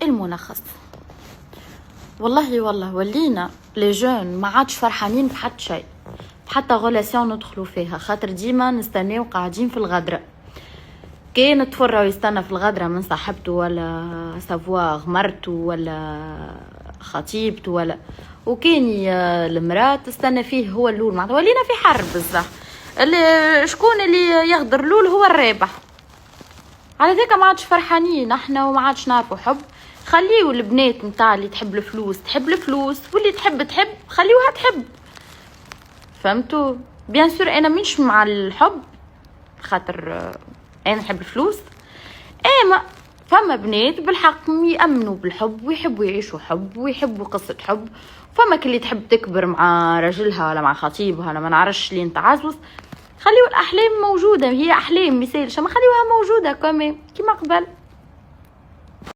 الملخص، والله ولينا لي جون ما عادش فرحانين بحتى شيء، حتى غولاسيون ندخلوا فيها، خاطر ديما نستناو قاعدين في الغدره. كاين نتفرع يستنى في الغدره من صاحبته ولا سافواغ مرته ولا خطيبته ولا، وكاين المراه تستنى فيه هو اللول. معناتها ولينا في حرب بصح، اللي شكون اللي يغدر لول هو الرابح. على ذاك ما عادش فرحانين احنا وما عادش نعرفوا حب. خليوا البنات نتاع اللي تحب الفلوس تحب الفلوس، واللي تحب خليوها تحب. فهمتوا؟ بيان سور انا مش مع الحب، خاطر انا نحب الفلوس. اما فما بنات بالحق يأمنوا بالحب ويحبوا يعيشوا حب ويحبوا قصة حب. فما كل اللي تحب تكبر مع رجلها ولا مع خطيبها ولا ما نعرفش لين تعزوز. خليوا الأحلام موجودة، هي أحلام مثال، ما خليوها موجودة كمان كيما قبل.